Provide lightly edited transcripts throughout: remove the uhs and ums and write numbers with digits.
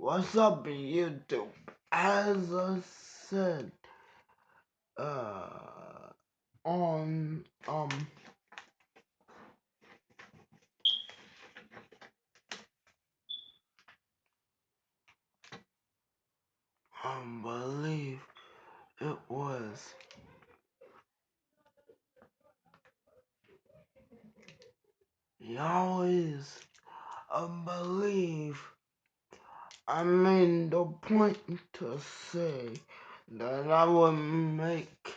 What's up, YouTube? As I said, on I believe it was YAHWEH's. I believe I made the point to say that I would make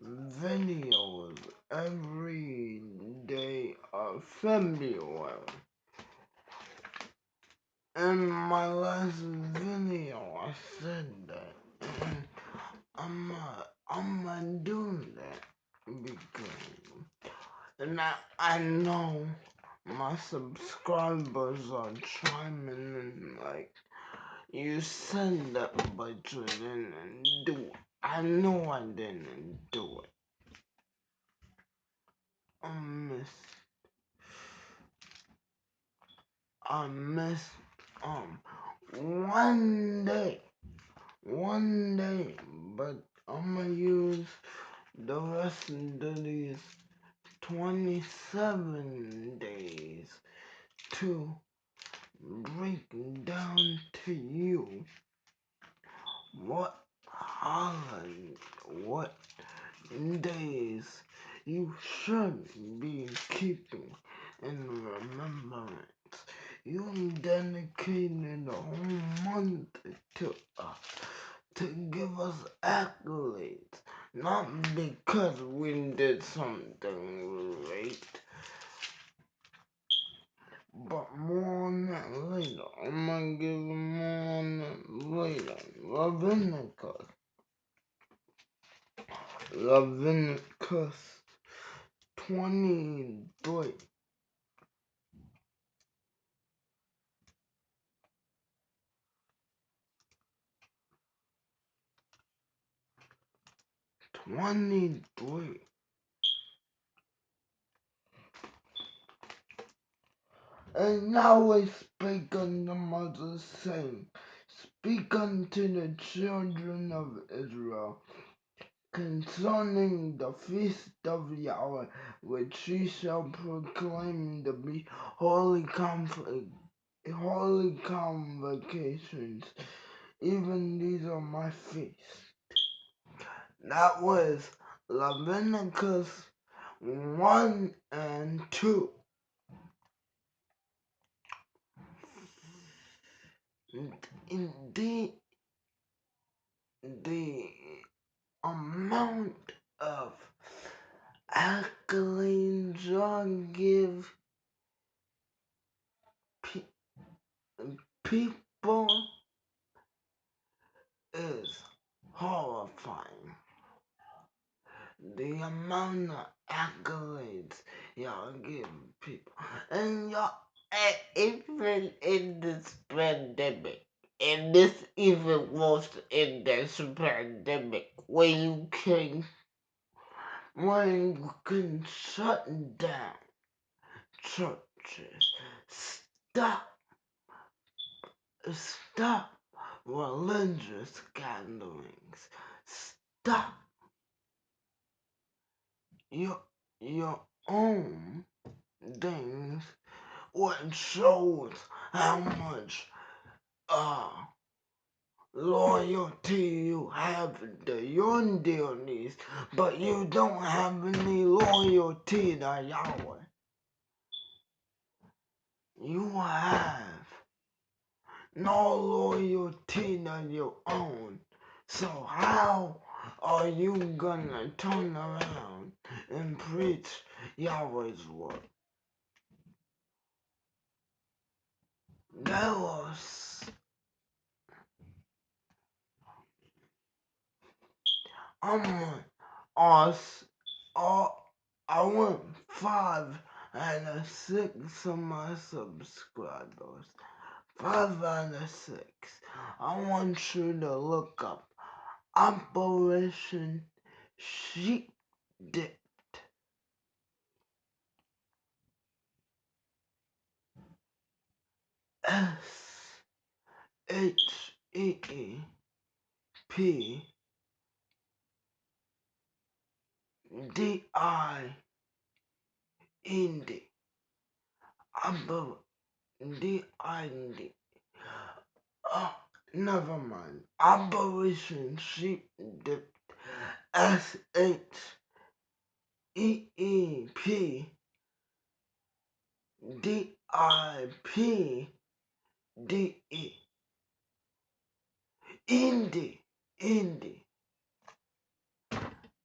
videos every day of February. In my last video, I said that, and I'm not doing that because, and I know my subscribers are chiming in like, you said that, but you didn't do it. I know I didn't do it. I missed one day, but I'ma use the rest of these 27 days to break down to you what days you should be keeping in remembrance. You dedicated a whole month to us to give us accolades, not because we did something great, but more on that later. I'm gonna give more on that later. Leviticus 23. 23. And Yahweh spake unto Moses, saying, Speak unto the children of Israel concerning the feast of Yahweh, which ye shall proclaim to be holy convocations. Even these are my feasts. That was Leviticus 1 and 2. The amount of accolades I give people is horrifying. The amount of accolades y'all give people. And y'all, even in this pandemic, and this even worse in this pandemic, when you can shut down churches, stop religious gatherings, stop your own things, what shows how much loyalty you have to your deities, but you don't have any loyalty to Yahweh. You have no loyalty to your own. So how are you gonna turn around and preach Yahweh's word? That was I want 5 out of 6 of my subscribers. 5 out of 6. I want you to look up Operation Sheep Dipped. H-E-E-P D-I Indy. D-I-N-D. Oh, never mind. Operation Sheep Dip. S-H-E-E-P D-I-P-D-E. Indy. Indy.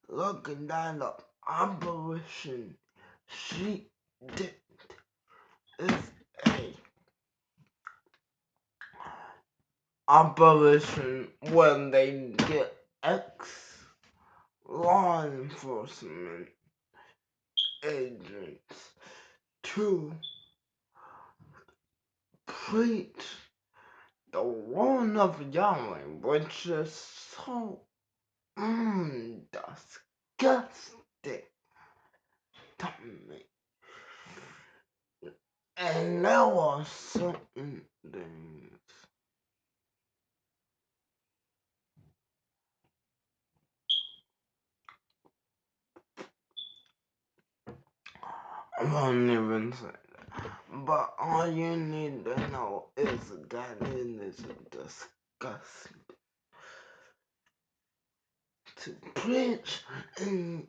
Looking that up. Operation Sheep Dip is a operation when they get law enforcement agents to preach the word of Yahweh, which is so disgusting to me. And there were certain things I won't even say that. But all you need to know is that it is disgusting to preach and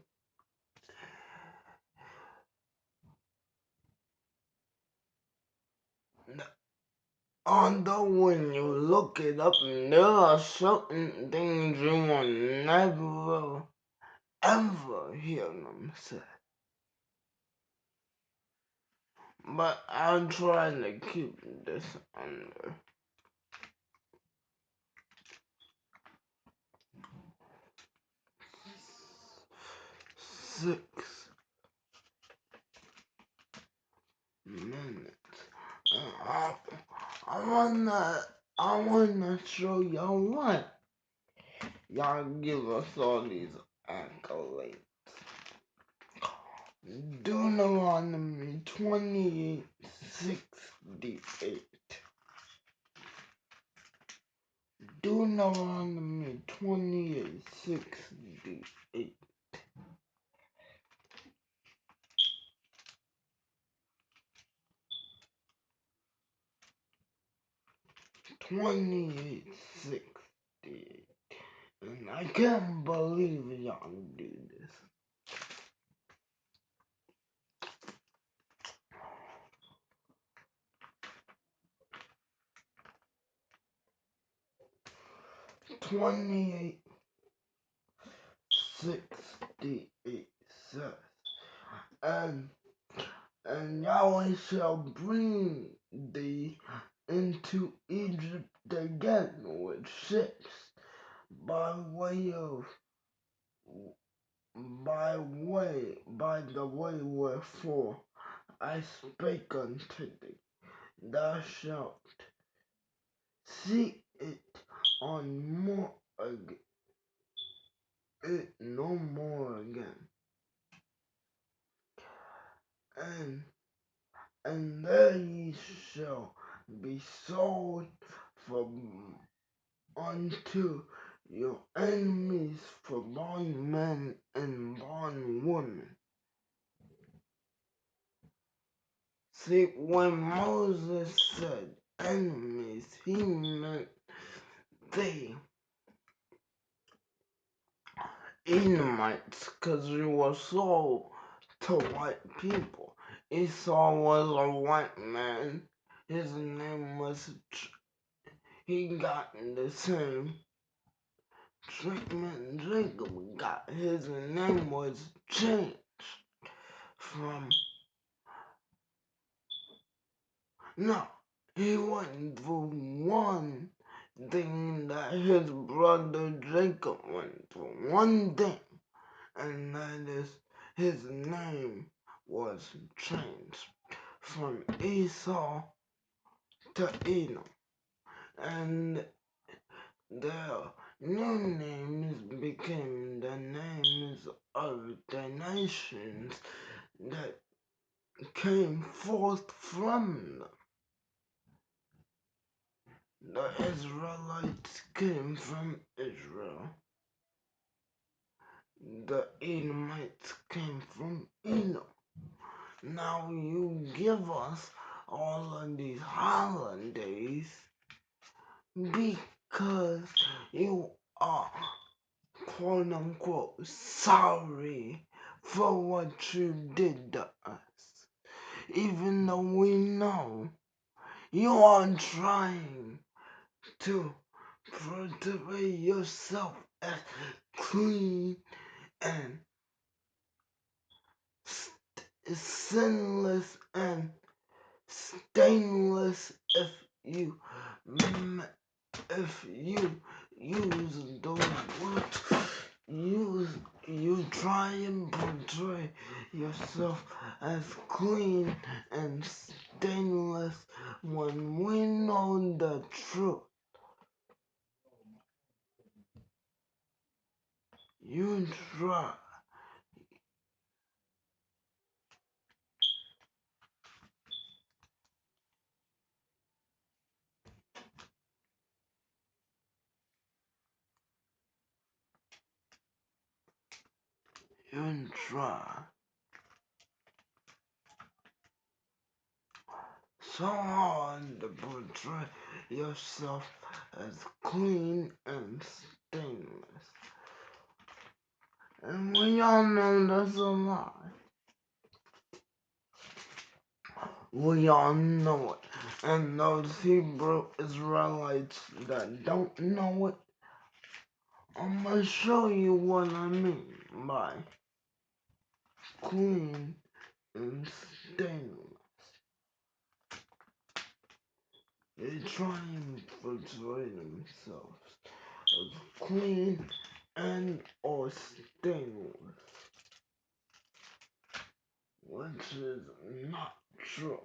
although when you look it up, there are certain things you will never ever hear them say. But I'll try to keep this under 6 minutes. I wanna show y'all what. Y'all give us all these accolades. Deuteronomy 28:68. Deuteronomy 28:68. 28:68. And I can't believe y'all do this. Twenty-eight 68 says, and Yahweh shall bring thee into Egypt again with ships by the way wherefore I spake unto thee. Thou shalt see it no more again. And there ye shall be sold from unto your enemies for bondmen and bondwomen. See, when Moses said enemies, he meant the Edomites, because we were sold to white people. Esau was a white man. His name was, he got the same treatment Jacob got. His name was changed from, no, he went for one thing that his brother Jacob went for. One thing, and that is his name was changed from Esau to Edom. And their new names became the names of the nations that came forth from them. The Israelites came from Israel. The Edomites came from Edom. Now you give us all of these holidays because you are quote unquote sorry for what you did to us. Even though we know you are trying to portray yourself as clean and sinless and stainless if you use those words, you try and portray yourself as clean and stainless when we know the truth. You try. You try so hard to portray yourself as clean and stainless. And we all know that's a lie. We all know it. And those Hebrew Israelites that don't know it, I'm gonna show you what I mean by clean and stainless. They try and portray themselves as clean and or stainless, which is not true.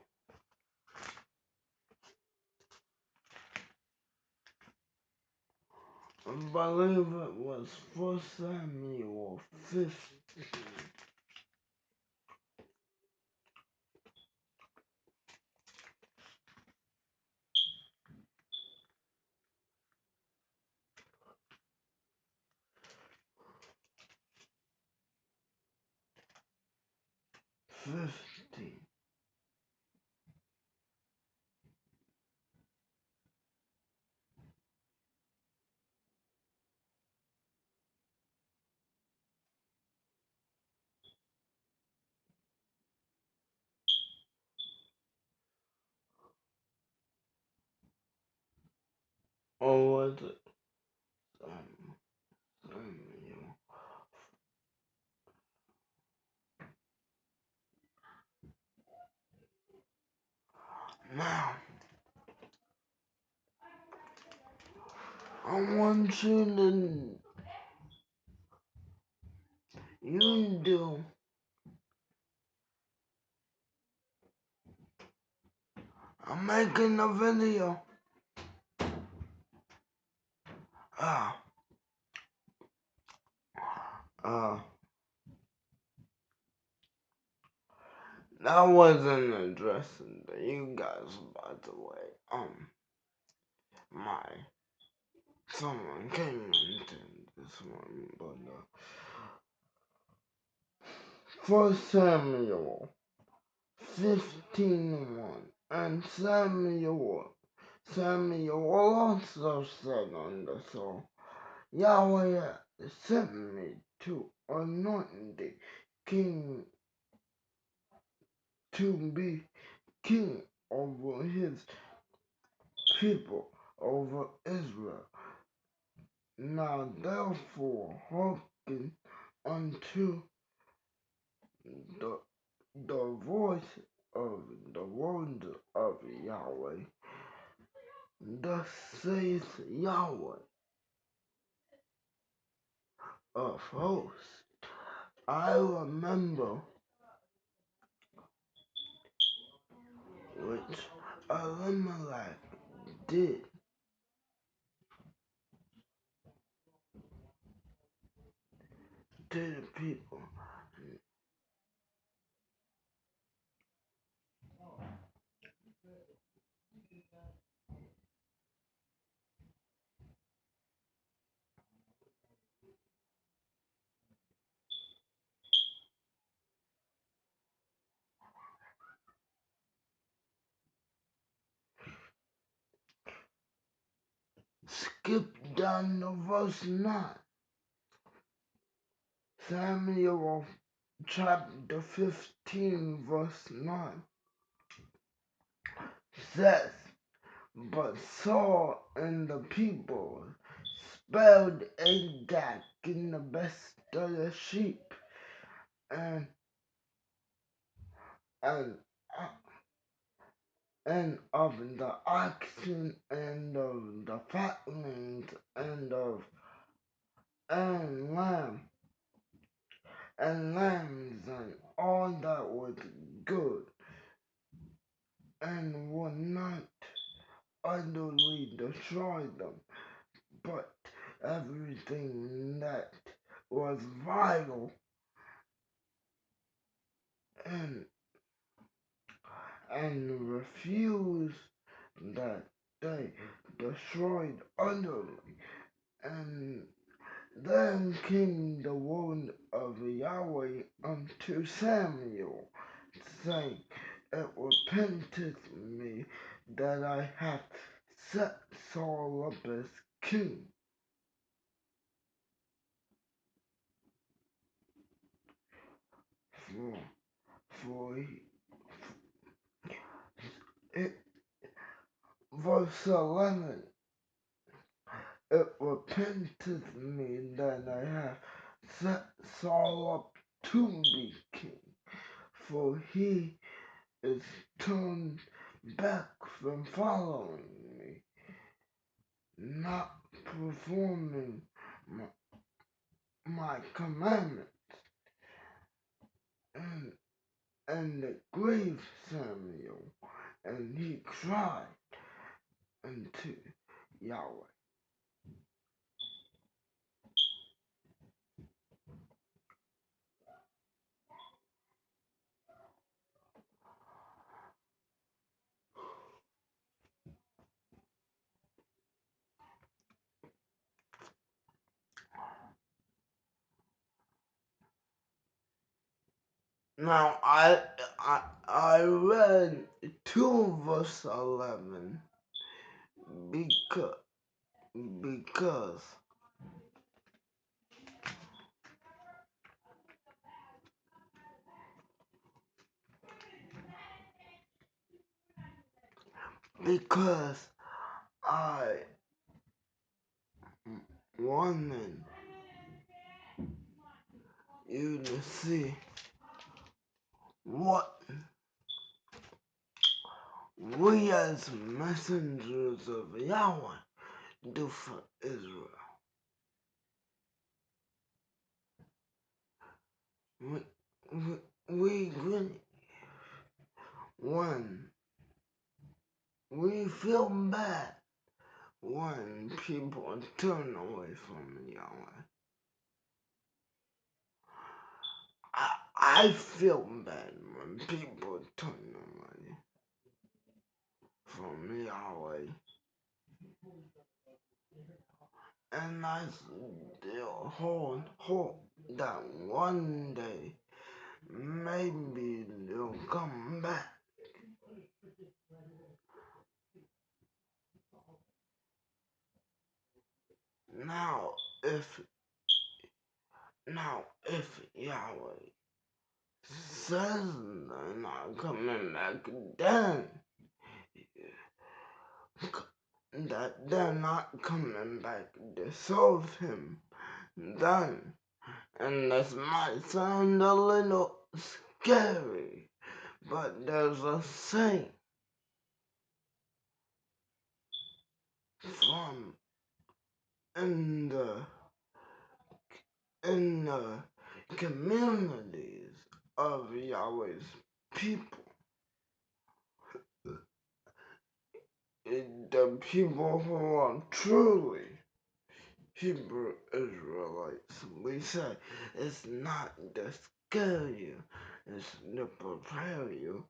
I believe it was 1 Samuel 15. 15. Or was it Samuel? Now, I want you to, you do, I'm making a video. Ah, uh, that wasn't addressing to you guys, by the way. My, someone came into this one, but, 1 Samuel 15:1, and Samuel also said unto Saul, Yahweh sent me to anoint thee king to be king over his people, over Israel. Now therefore hearken unto the, the voice of the words of Yahweh. Thus saith Yahweh of hosts, I remember which Elimelech did to the people. skip down to verse 9. Samuel chapter 15 verse 9 says, "But Saul and the people spared Agag and the best of the sheep and and and of the oxen and of the fatlings and lambs and all that was good, and would not utterly destroy them, but everything that was vital and refused that they destroyed utterly. And then came the word of Yahweh unto Samuel, saying, It repenteth me that I have set Saul up as king. For it, verse 11, it repenteth me that I have set Saul up to be king, for he is turned back from following me, not performing my commandments. And it grieved Samuel, and he cried unto Yahweh. Now I read 2 verse 11 because because because I wanted you to see what we as messengers of Yahweh do for Israel. We when we feel bad when people turn away from Yahweh. I feel bad when people turn away from Yahweh. And I still hold hope that one day maybe they'll come back. Now if Yahweh says they're not coming back, then that they're not coming back to serve him, then, and this might sound a little scary, but there's a saying from in the communities of Yahweh's people, the people who are truly Hebrew Israelites. We say it's not to scare you, it's to prepare you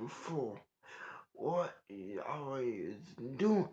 for what Yahweh is doing.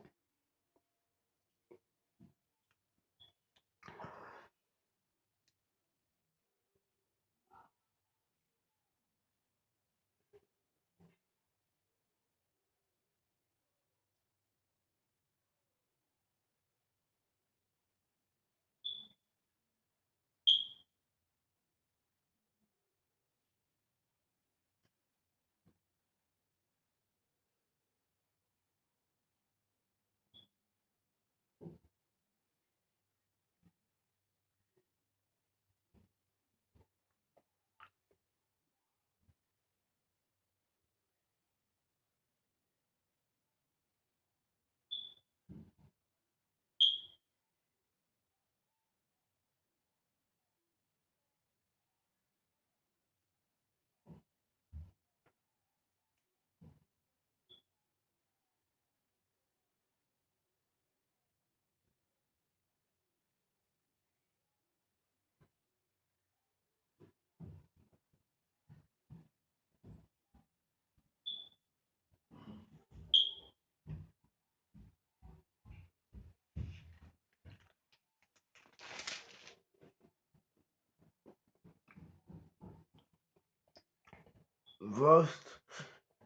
verse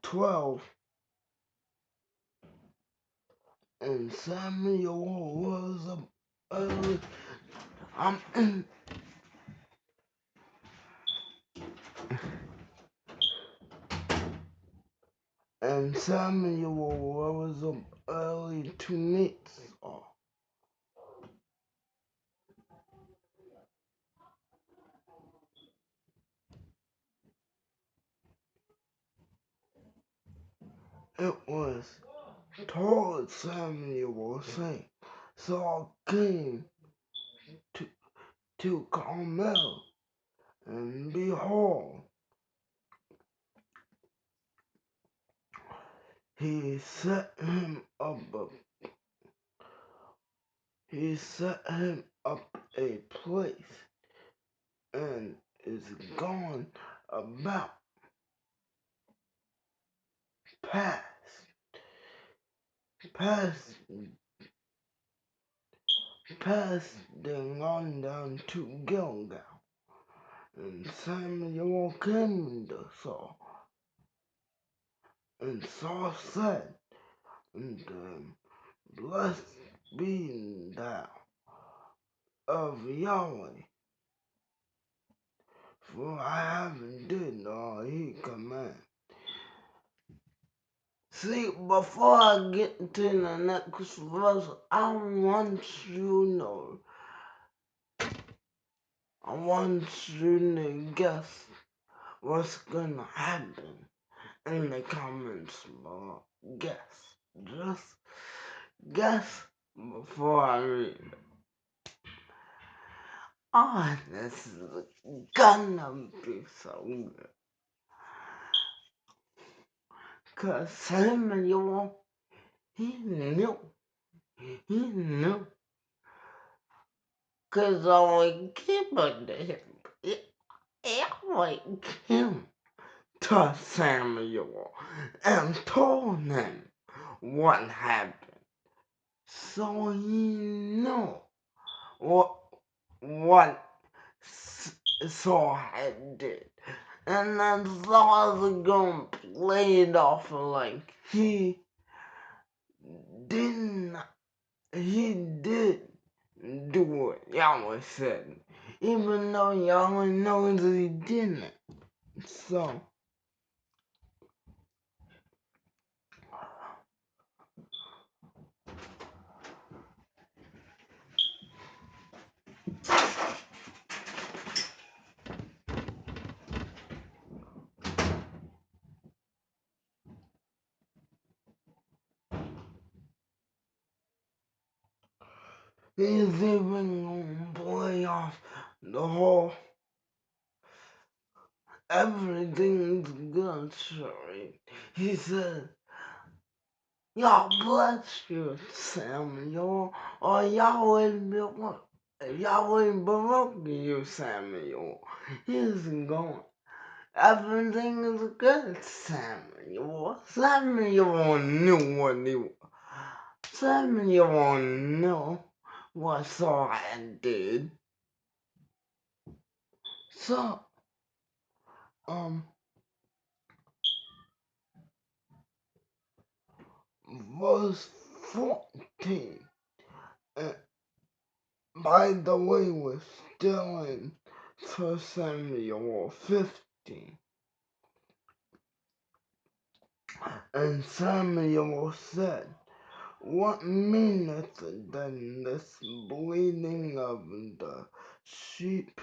12. And Samuel was up early. And Samuel rose up early to meet Saul. It was told Samuel, saying, Saul came to Carmel, and behold, he set him up a place, and is gone about past then on down to Gilgal. And Samuel came to Saul, and Saul said unto him, Blessed be thou of Yahweh, for I have did all he commanded. See, before I get to the next verse, I want you to guess what's gonna happen in the comments below. Just guess before I read it. Oh, this is gonna be so good. Cause Samuel, he knew. Cause I came unto him. I came to Samuel and told him what happened. So he knew what Saul had did. And then Saul was gonna play it off like he did do what Yahweh said, even though Yahweh knows he didn't. So, he's even gonna play off the whole everything's good story. He said, God bless you, Samuel, or Yahweh Baruch you, Samuel. He's going. Everything is good, Samuel. Samuel knew what he was. Samuel knew what Saul had did. So, verse 14. By the way, we're still in 1 Samuel 15. And Samuel said, What meaneth then this bleating of the sheep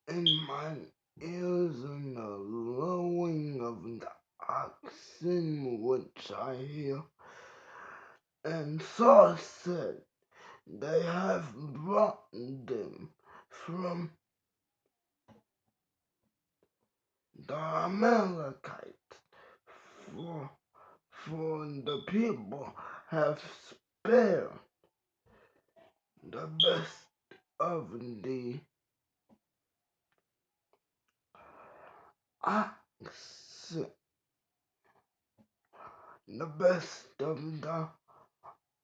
in mine ears, and the lowing of the oxen which I hear? And Saul said, They have brought them from the Amalekites, for the people have spared the best of the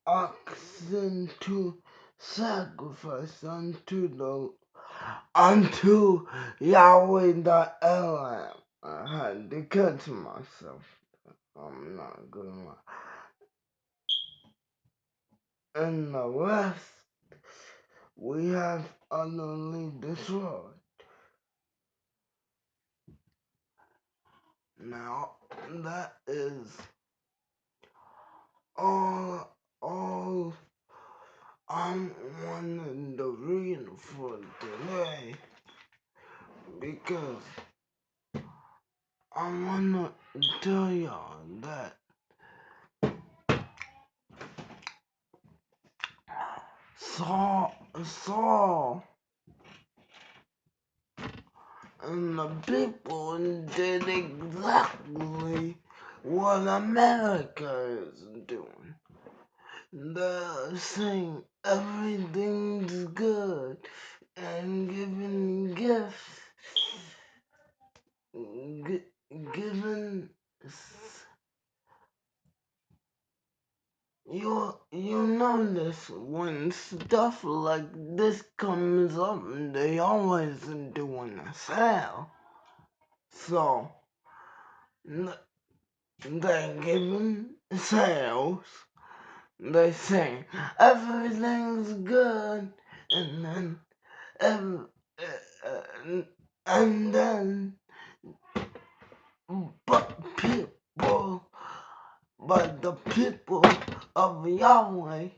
oxen, to sacrifice unto Yahweh the Elam. I had to catch myself. I'm not gonna lie. And the rest we have utterly destroyed. Now that is all I'm wanting to read for today, because I wanna tell y'all that Saul and the people did exactly what America is doing. They're saying everything's good and giving gifts, giving. You notice when stuff like this comes up, they always doing a sale. So they giving sales. They say everything's good, and then ev- and then but people, but the people of Yahweh,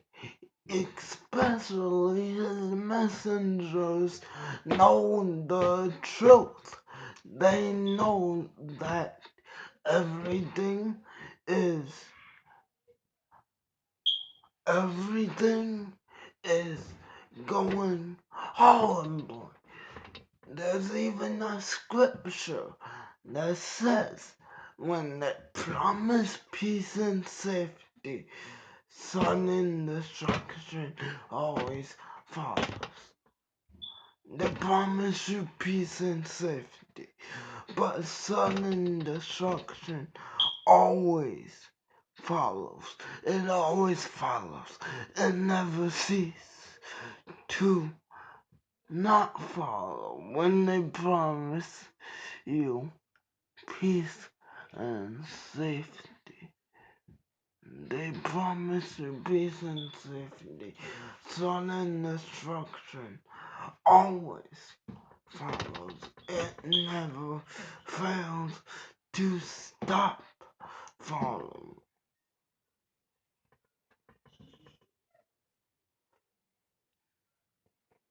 especially his messengers, know the truth. They know that everything is everything is going horrible. There's even a scripture that says when they promise peace and safety, sudden destruction always follows. They promise you peace and safety, but sudden destruction always follows. It always follows. It never ceases to not follow when they promise you peace and safety. They promise you peace and safety. Sudden destruction always follows. It never fails to stop following.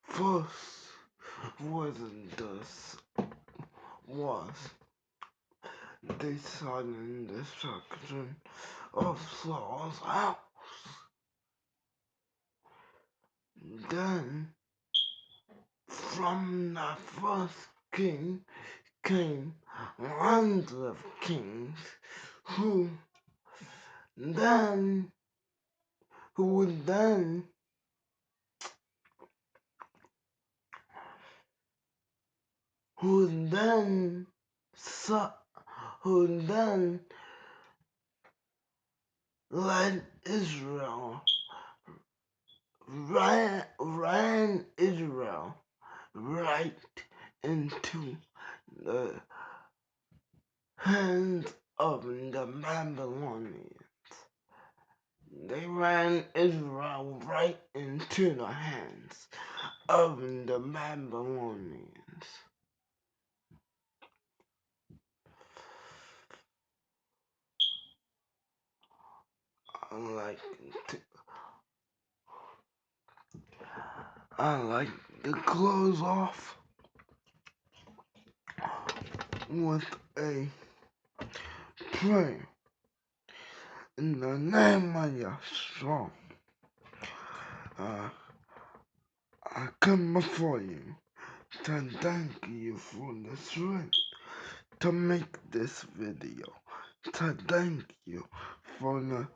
First was was the sudden destruction of Saul's house. Then from the first king came lines of kings who then who then who then who then led Israel ran Israel right into the hands of the Babylonians. They ran Israel right into the hands of the Babylonians. I like to, I like to close off with a prayer in the name of Yahshua. Uh, I come before you to thank you for the strength to make this video, to thank you for the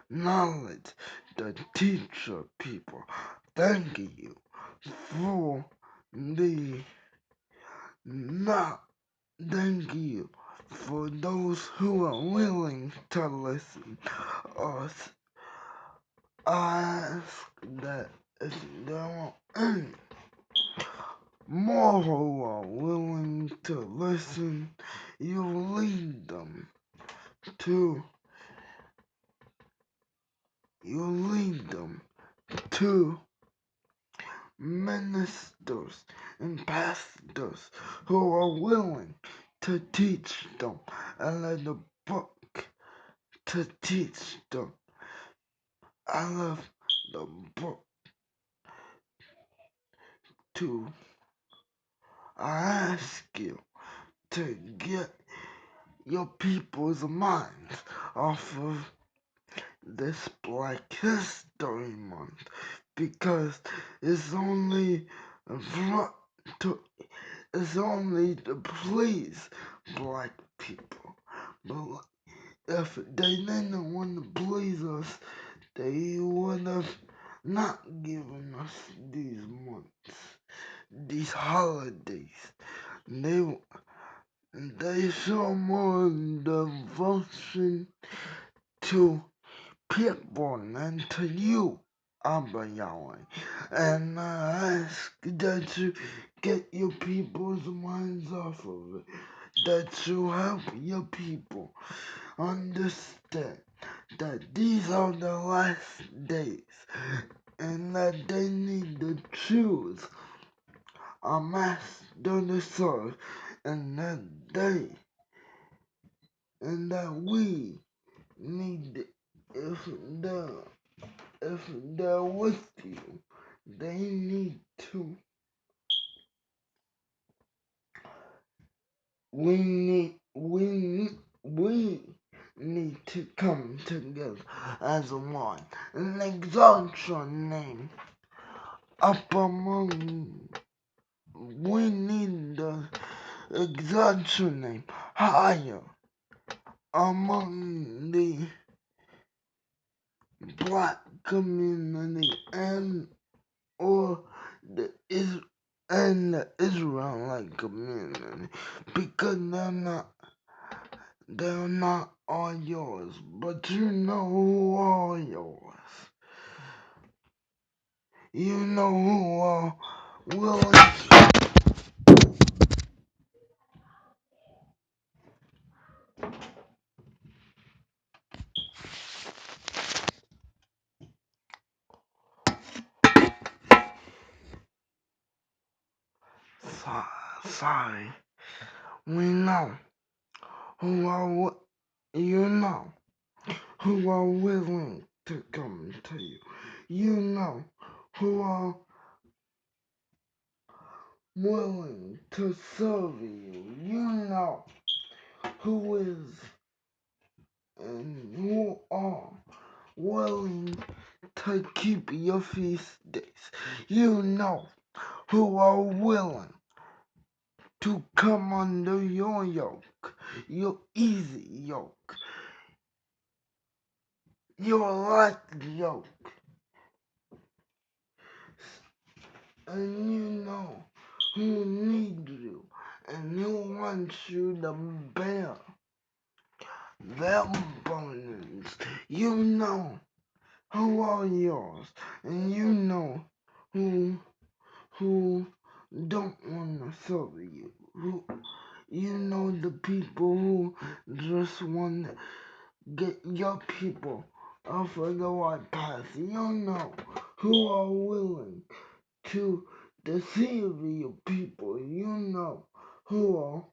knowledge to teach your people. Thank you for the not. Thank you for those who are willing to listen. Us ask that if there are any more who are willing to listen. You lead them to, you lead them to ministers and pastors who are willing to teach them and let the book to teach them. I love the book to ask you to get your people's minds off of this Black History Month because it's only to it's only to please black people. But if they didn't want to please us, they would have not given us these months, these holidays. They they show more devotion to people and to you, Abba Yahweh. And I ask that you get your people's minds off of it, that you help your people understand that these are the last days and that they need to choose a master to serve and that they and that we need if the if they're with you, they need to. We need to come together as one and exalt your name up among. We need to exalt your name higher among the black community or the Is and the Israelite community because they're not all yours, but you know who are yours. You know who are willing sorry. We know who are you know who are willing to come to you. You know who are willing to serve you. You know who is and who are willing to keep your feast days. You know who are willing to come under your yoke, your easy yoke, your light yoke, and you know who needs you and who wants you to bear their burdens. You know who are yours, and you know who don't want to serve you. Who you know the people who just want to get your people off of the right path. You know who are willing to deceive your people. You know who are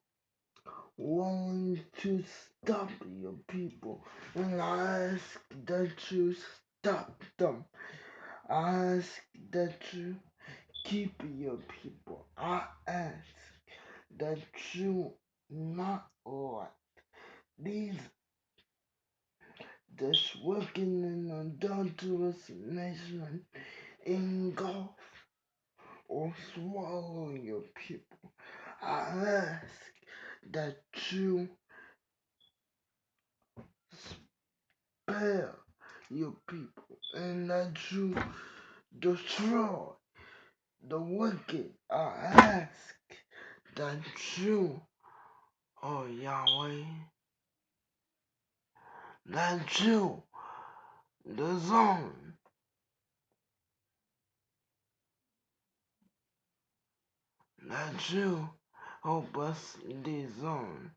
willing to stop your people. And I ask that you stop them. I ask that you keep your people. I ask that you not let these this wicked and adulterous nation engulf or swallow your people. I ask that you spare your people and that you destroy the wicked. I ask that you, oh Yahweh, that you disarm that you help us discern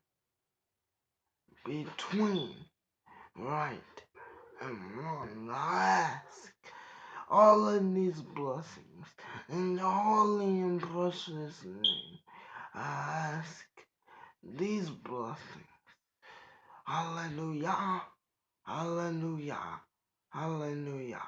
between right and wrong. I ask all of these blessings in your holy and precious name. I ask these blessings. Hallelujah. Hallelujah. Hallelujah.